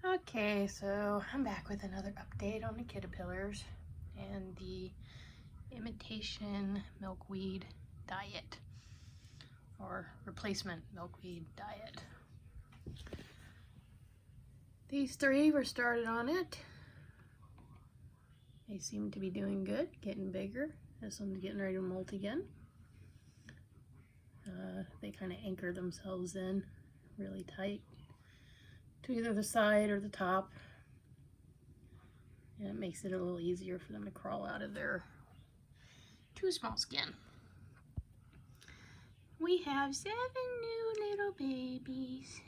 Okay, so I'm back with another update on the caterpillars and the imitation milkweed diet or replacement milkweed diet. These three were started on it. They seem to be doing good, getting bigger. This one's getting ready to molt again. They kind of anchor themselves in really tight to either the side or the top, and it makes it a little easier for them to crawl out of their too small skin. We have 7 new little babies,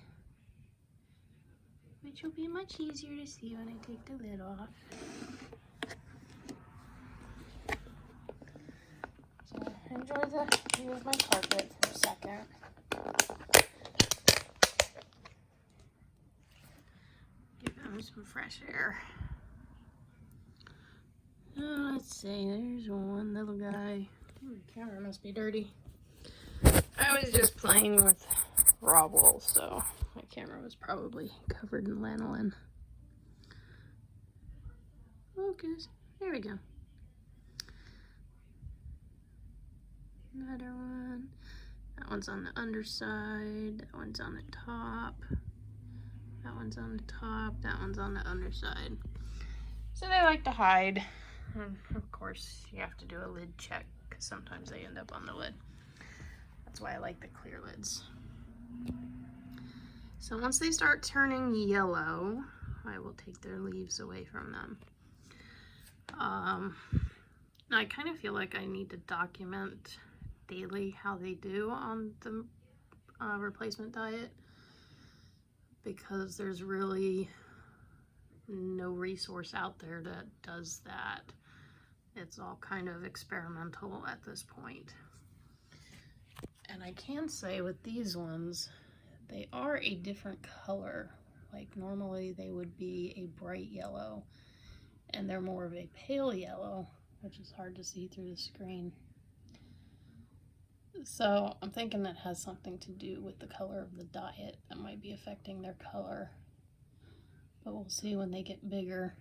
which will be much easier to see when I take the lid off. So enjoy the view of my carpet for a second. Give them some fresh air. Oh, let's see, there's one little guy. Ooh, the camera must be dirty. I was just playing with raw wool, so my camera was probably covered in lanolin. Focus. There we go. Another one. That one's on the underside. That one's on the top. That one's on the top. That one's on the underside. So they like to hide. And of course, you have to do a lid check because sometimes they end up on the lid. That's why I like the clear lids. So once they start turning yellow, I will take their leaves away from them. I kind of feel like I need to document daily how they do on the replacement diet, because there's really no resource out there that does that. It's all kind of experimental at this point. And I can say with these ones, they are a different color. Like normally they would be a bright yellow, and they're more of a pale yellow, which is hard to see through the screen. So I'm thinking that has something to do with the color of the diet that might be affecting their color. But we'll see when they get bigger.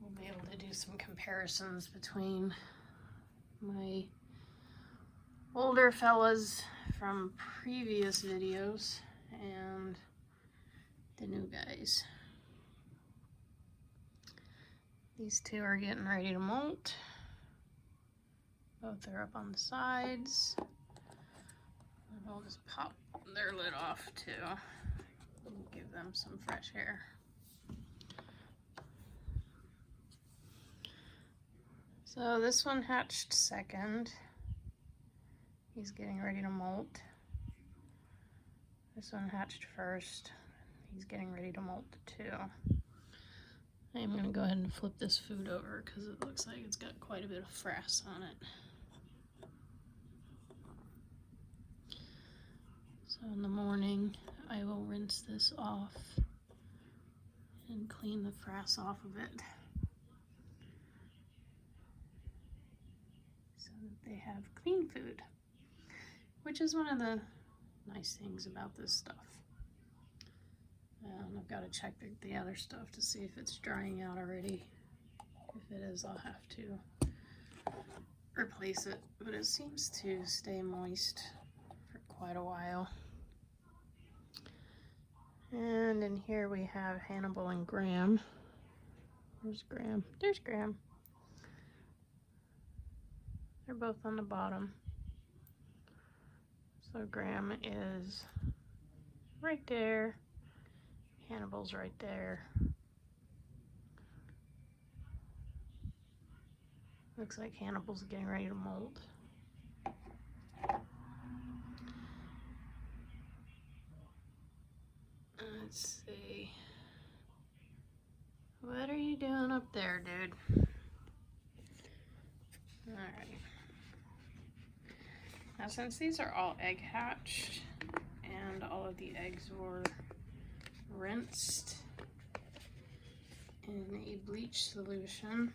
We'll be able to do some comparisons between my older fellas from previous videos and the new guys. These two are getting ready to molt. Both are up on the sides. And I'll just pop their lid off too and give them some fresh air. So this one hatched second. He's getting ready to molt. This one hatched first. He's getting ready to molt too. I'm going to go ahead and flip this food over because it looks like it's got quite a bit of frass on it. So in the morning, I will rinse this off and clean the frass off of it so that they have clean food, which is one of the nice things about this stuff. And I've got to check the other stuff to see if it's drying out already. If it is, I'll have to replace it, but it seems to stay moist for quite a while. And in here we have Hannibal and Graham. Where's Graham? There's Graham. They're both on the bottom. So Graham is right there. Hannibal's right there. Looks like Hannibal's getting ready to molt. Let's see. What are you doing up there, dude? Alright. Now since these are all egg hatched and all of the eggs were rinsed in a bleach solution,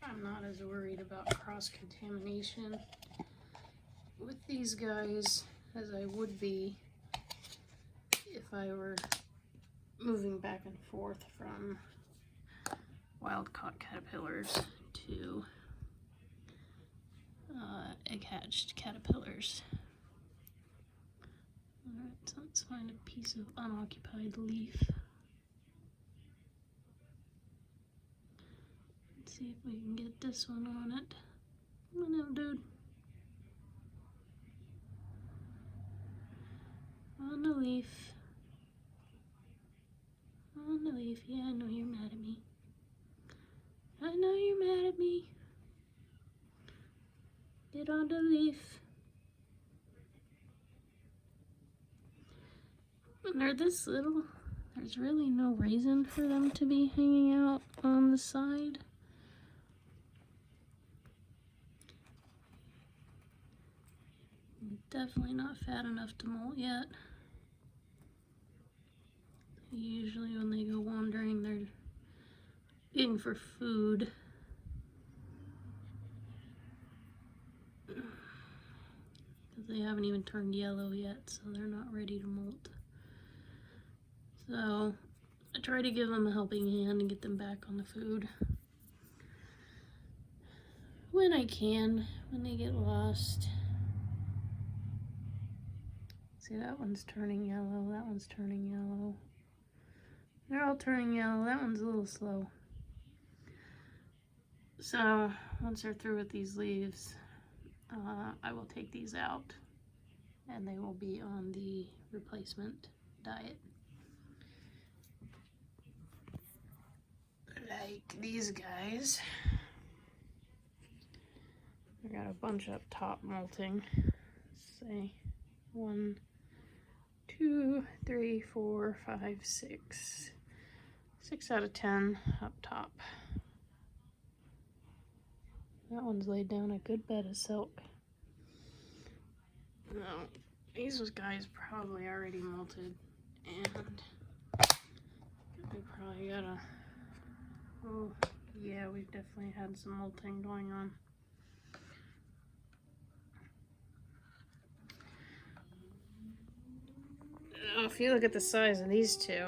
I'm not as worried about cross-contamination with these guys as I would be if I were moving back and forth from wild-caught caterpillars to egg-hatched caterpillars. Alright, so let's find a piece of unoccupied leaf. Let's see if we can get this one on it. Come on out, dude. On the leaf. On the leaf. Yeah, I know you're mad at me. I know you're mad at me. Get on the leaf. When they're this little, there's really no reason for them to be hanging out on the side. Definitely not fat enough to molt yet. Usually when they go wandering, they're looking for food. Because they haven't even turned yellow yet, so they're not ready to molt. So I try to give them a helping hand and get them back on the food when I can, when they get lost. See, that one's turning yellow, that one's turning yellow. They're all turning yellow. That one's a little slow. So once they're through with these leaves, I will take these out and they will be on the replacement diet. Like these guys. I got a bunch up top molting. Let's say 1, 2, 3, 4, 5, 6. 6 out of 10 up top. That one's laid down a good bed of silk. No, these guys probably already molted, and we probably gotta, oh yeah, we've definitely had some molting going on. If you look at the size of these two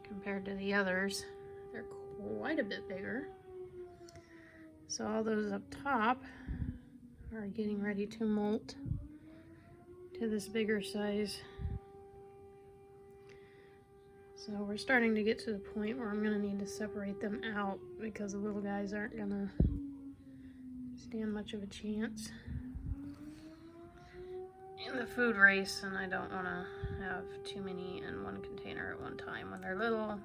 compared to the others, they're quite a bit bigger. So all those up top are getting ready to molt to this bigger size. So we're starting to get to the point where I'm going to need to separate them out because the little guys aren't going to stand much of a chance in the food race, and I don't want to have too many in one container at one time. When they're little,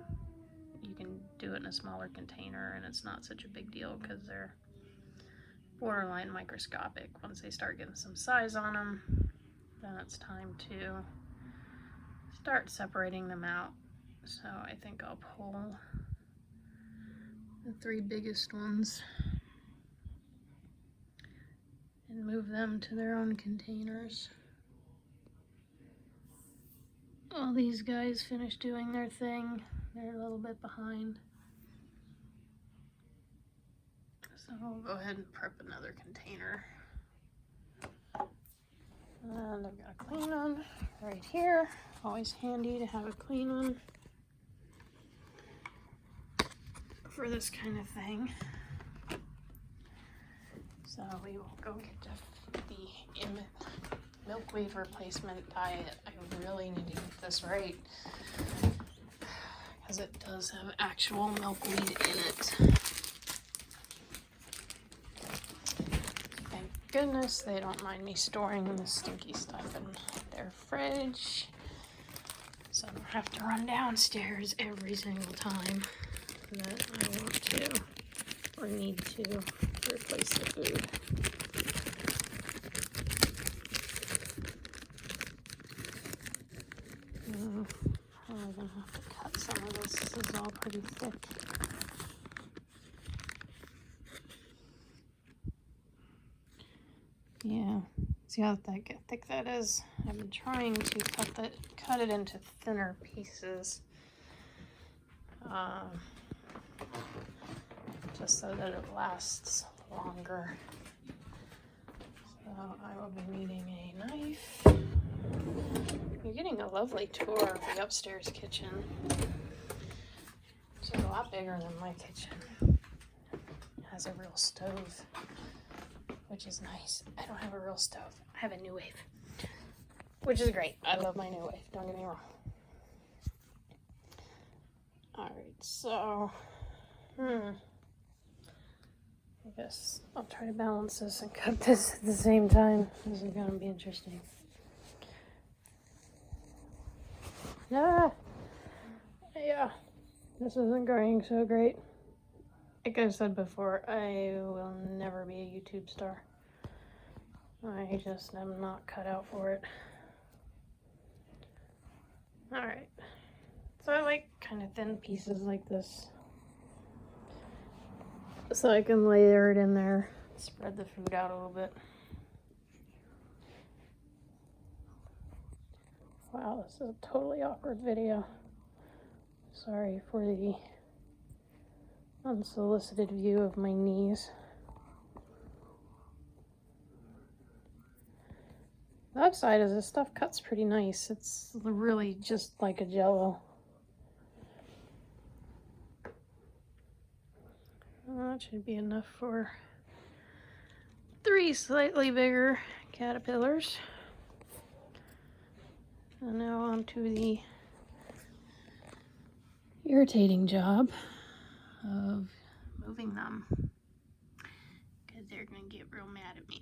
you can do it in a smaller container and it's not such a big deal because they're borderline microscopic. Once they start getting some size on them, then it's time to start separating them out. So I think I'll pull the 3 biggest ones and move them to their own containers. All these guys finished doing their thing. They're a little bit behind. So we'll go ahead and prep another container. And I've got a clean one right here. Always handy to have a clean one for this kind of thing. So we will go get the milkweed replacement diet. I really need to get this right because it does have actual milkweed in it. Thank goodness they don't mind me storing the stinky stuff in their fridge, so I don't have to run downstairs every single time that I want to or need to replace the food. Probably gonna have to cut some of this. This is all pretty thick. Yeah, see how thick that is? I've been trying to cut it into thinner pieces, just so that it lasts longer. So I will be needing a knife. You're getting a lovely tour of the upstairs kitchen. So it's a lot bigger than my kitchen. It has a real stove, which is nice. I don't have a real stove. I have a New Wave, which is great. I love my New Wave, don't get me wrong. Alright, so, I guess I'll try to balance this and cook this at the same time. This is going to be interesting. Yeah, this isn't going so great. Like I said before, I will never be a YouTube star. I just am not cut out for it. Alright. So I like kind of thin pieces like this. So I can layer it in there, spread the food out a little bit. Wow, this is a totally awkward video. Sorry for the unsolicited view of my knees. The upside is this stuff cuts pretty nice. It's really just like a Jell-O. That should be enough for 3 slightly bigger caterpillars. And now on to the irritating job of moving them, because they're gonna get real mad at me.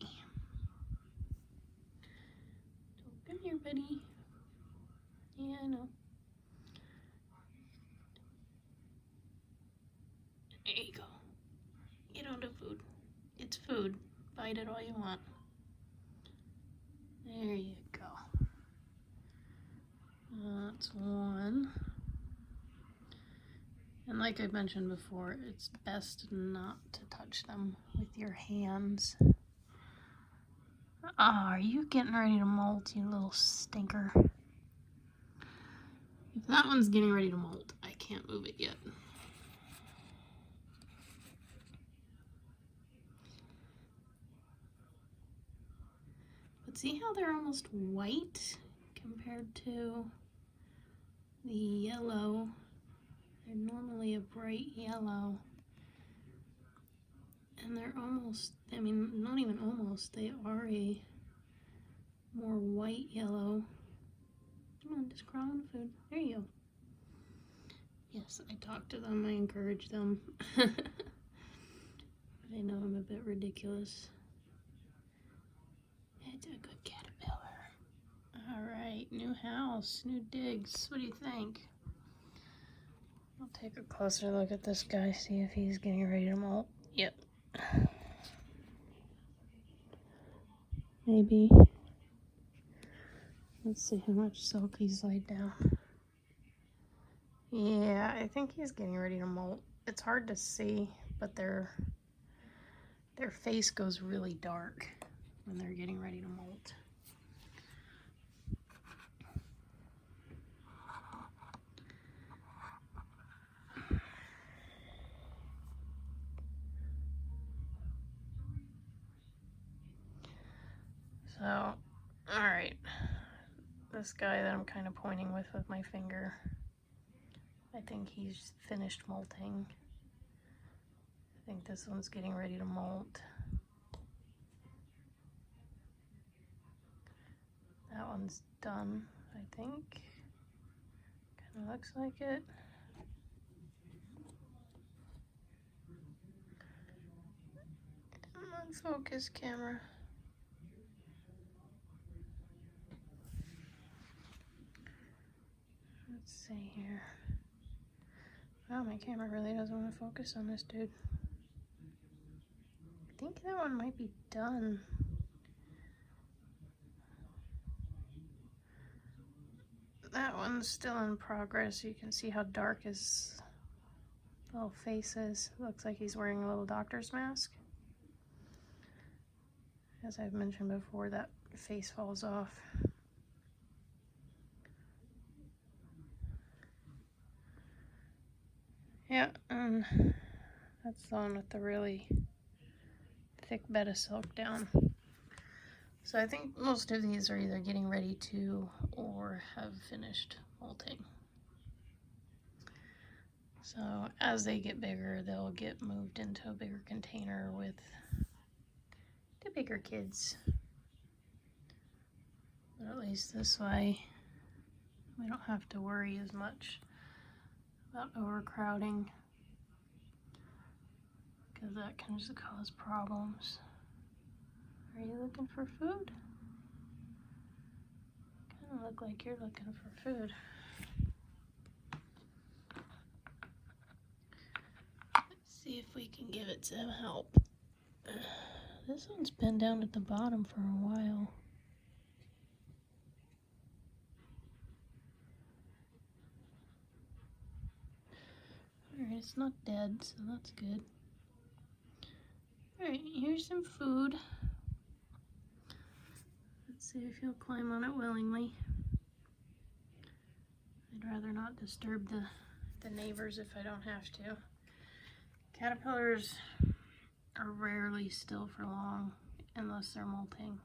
So come here, buddy. Yeah, I know. There you go. Get on the food. It's food. Bite it all you want. There you go. That's one. And like I mentioned before, it's best not to touch them with your hands. Oh, are you getting ready to molt, you little stinker? If that one's getting ready to molt, I can't move it yet. But see how they're almost white compared to the yellow? They're normally a bright yellow. And they're almost, I mean, not even almost, they are a more white yellow. Come on, just crawl on the food. There you go. Yes, I talk to them, I encourage them. I know I'm a bit ridiculous. It's a good caterpillar. Alright, new house, new digs. What do you think? I'll take a closer look at this guy, see if he's getting ready to molt. Yep. Maybe. Let's see how much silk he's laid down. Yeah, I think he's getting ready to molt. It's hard to see, but their face goes really dark when they're getting ready to molt. So, alright, this guy that I'm kind of pointing with my finger, I think he's finished molting. I think this one's getting ready to molt. That one's done, I think. Kind of looks like it. Come on, focus, camera. Let's see here. Wow, my camera really doesn't want to focus on this dude. I think that one might be done. That one's still in progress. You can see how dark his little face is. Looks like he's wearing a little doctor's mask. As I've mentioned before, that face falls off. Yeah, and that's the one with the really thick bed of silk down. So I think most of these are either getting ready to or have finished molting. So as they get bigger, they'll get moved into a bigger container with the bigger kids. But at least this way, we don't have to worry as much about overcrowding, because that can just cause problems. Are you looking for food? Kind of look like you're looking for food. Let's see if we can give it some help. This one's been down at the bottom for a while. Alright, it's not dead, so that's good. Alright, here's some food. Let's see if he'll climb on it willingly. I'd rather not disturb the neighbors if I don't have to. Caterpillars are rarely still for long unless they're molting.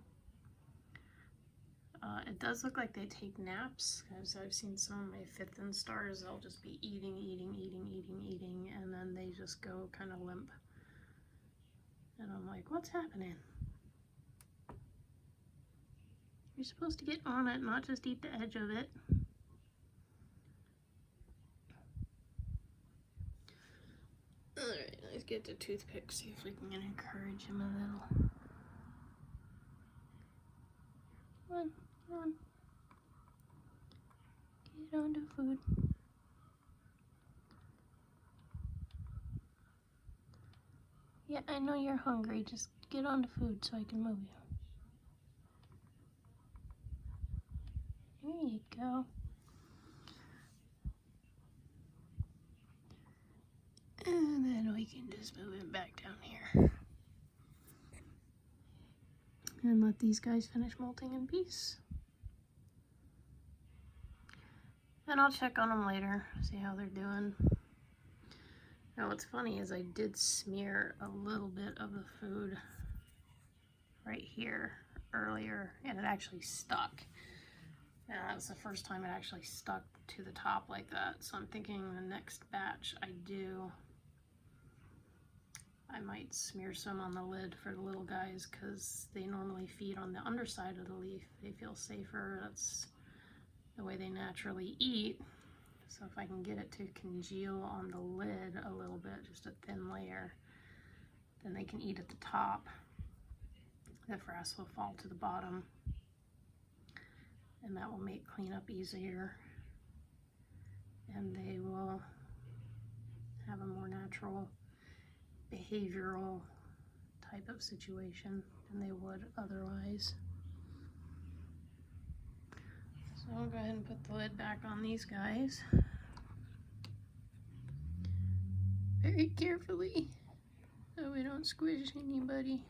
It does look like they take naps, because I've seen some of my fifth and stars, they'll just be eating, and then they just go kind of limp. And I'm like, what's happening? You're supposed to get on it, not just eat the edge of it. Alright, let's get the toothpick, see if we can encourage him a little. Come on, come on. Get on to food. Yeah, I know you're hungry. Just get on to food so I can move you. There you go. And then we can just move him back down here. And let these guys finish molting in peace. And I'll check on them later, see how they're doing. Now what's funny is I did smear a little bit of the food right here earlier, and it actually stuck. And that was the first time it actually stuck to the top like that. So I'm thinking the next batch I do, I might smear some on the lid for the little guys, because they normally feed on the underside of the leaf. They feel safer. That's the way they naturally eat. So if I can get it to congeal on the lid a little bit, just a thin layer, then they can eat at the top. The frass will fall to the bottom, and that will make cleanup easier. And they will have a more natural behavioral type of situation than they would otherwise. So I'll go ahead and put the lid back on these guys. Very carefully, so we don't squish anybody.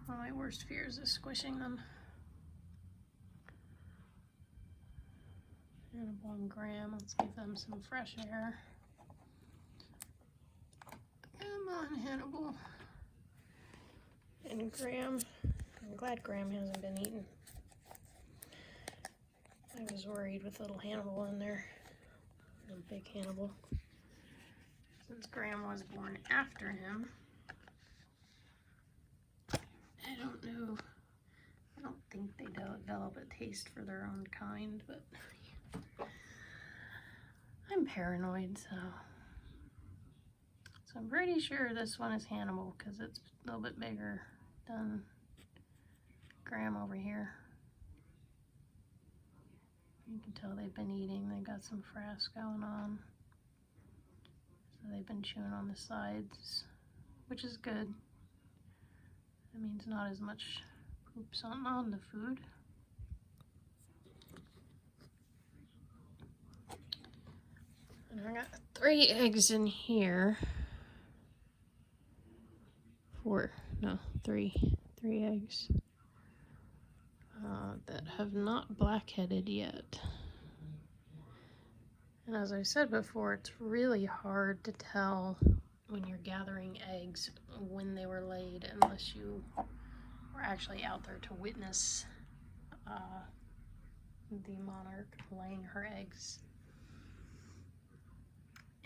One of my worst fears is squishing them. Hannibal and Graham, let's give them some fresh air. Come on, Hannibal. And Graham. I'm glad Graham hasn't been eaten. I was worried with little Hannibal in there. And big Hannibal. Since Graham was born after him, I don't know. I don't think they develop a taste for their own kind, but I'm paranoid, so I'm pretty sure this one is Hannibal because it's a little bit bigger than Graham over here. You can tell they've been eating. They got some frass going on. So they've been chewing on the sides, which is good. That means not as much poops on the food. And I got 3 eggs in here. 3 eggs that have not black-headed yet. And as I said before, it's really hard to tell when you're gathering eggs when they were laid unless you were actually out there to witness the monarch laying her eggs.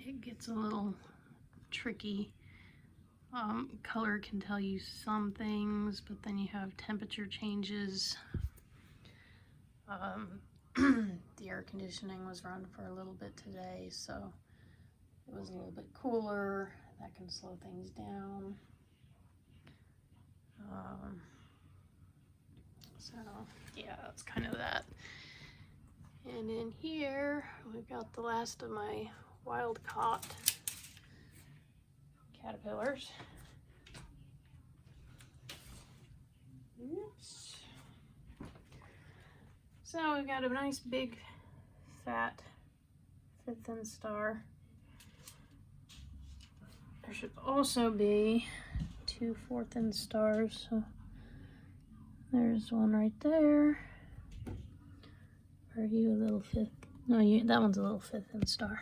it gets a little tricky. Color can tell you some things, but then you have temperature changes. The air conditioning was run for a little bit today, so it was a little bit cooler. That can slow things down. So yeah, that's kind of that. And in here, we've got the last of my wild caught caterpillars. Oops. So we've got a nice big fat 5th star. There should also be 2 4th stars. So there's one right there. Are you a little 5th? No, that one's a little 5th star.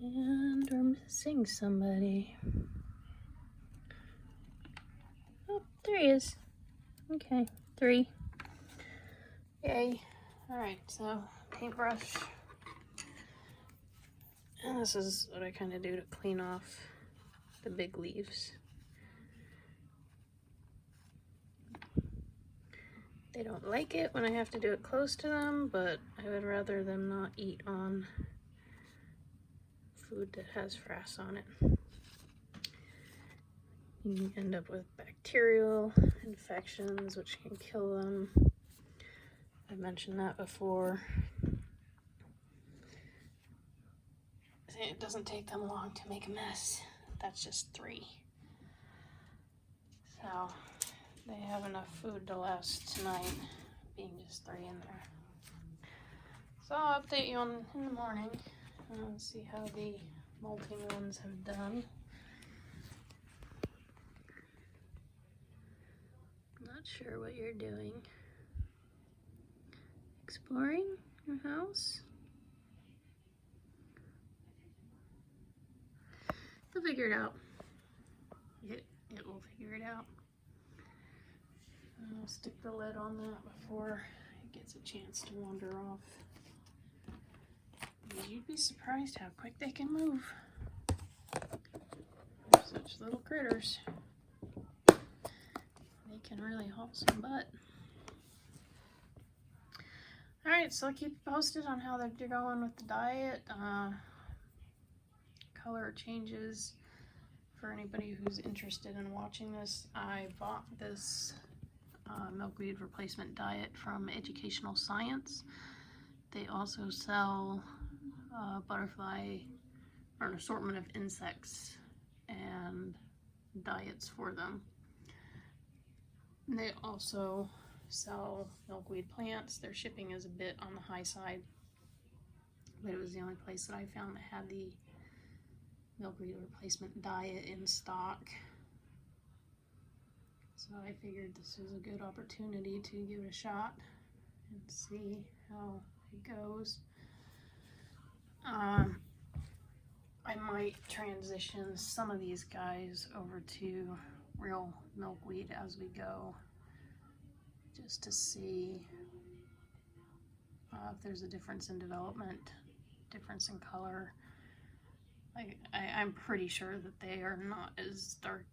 And we're missing somebody. Oh, there he is. Okay, 3. Yay. Alright, so paintbrush. And this is what I kind of do to clean off the big leaves. They don't like it when I have to do it close to them, but I would rather them not eat on food that has frass on it. You end up with bacterial infections, which can kill them. I mentioned that before. It doesn't take them long to make a mess. That's just 3. So they have enough food to last tonight, being just 3 in there. So I'll update you in the morning and see how the molting ones have done. Not sure what you're doing. Exploring your house? You'll figure it out. It will figure it out. I'll stick the lid on that before it gets a chance to wander off. You'd be surprised how quick they can move. They're such little critters. They can really haul some butt. Alright, so I'll keep you posted on how they're going with the diet. Color changes. For anybody who's interested in watching this, I bought this milkweed replacement diet from Educational Science. They also sell butterfly, or an assortment of insects and diets for them. And they also sell milkweed plants. Their shipping is a bit on the high side, but it was the only place that I found that had the milkweed replacement diet in stock. So I figured this was a good opportunity to give it a shot and see how it goes. I might transition some of these guys over to real milkweed as we go, just to see if there's a difference in development, difference in color. I'm pretty sure that they are not as dark,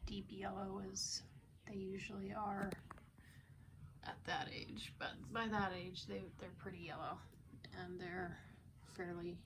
deep yellow as they usually are at that age, but by that age they're pretty yellow and they're fairly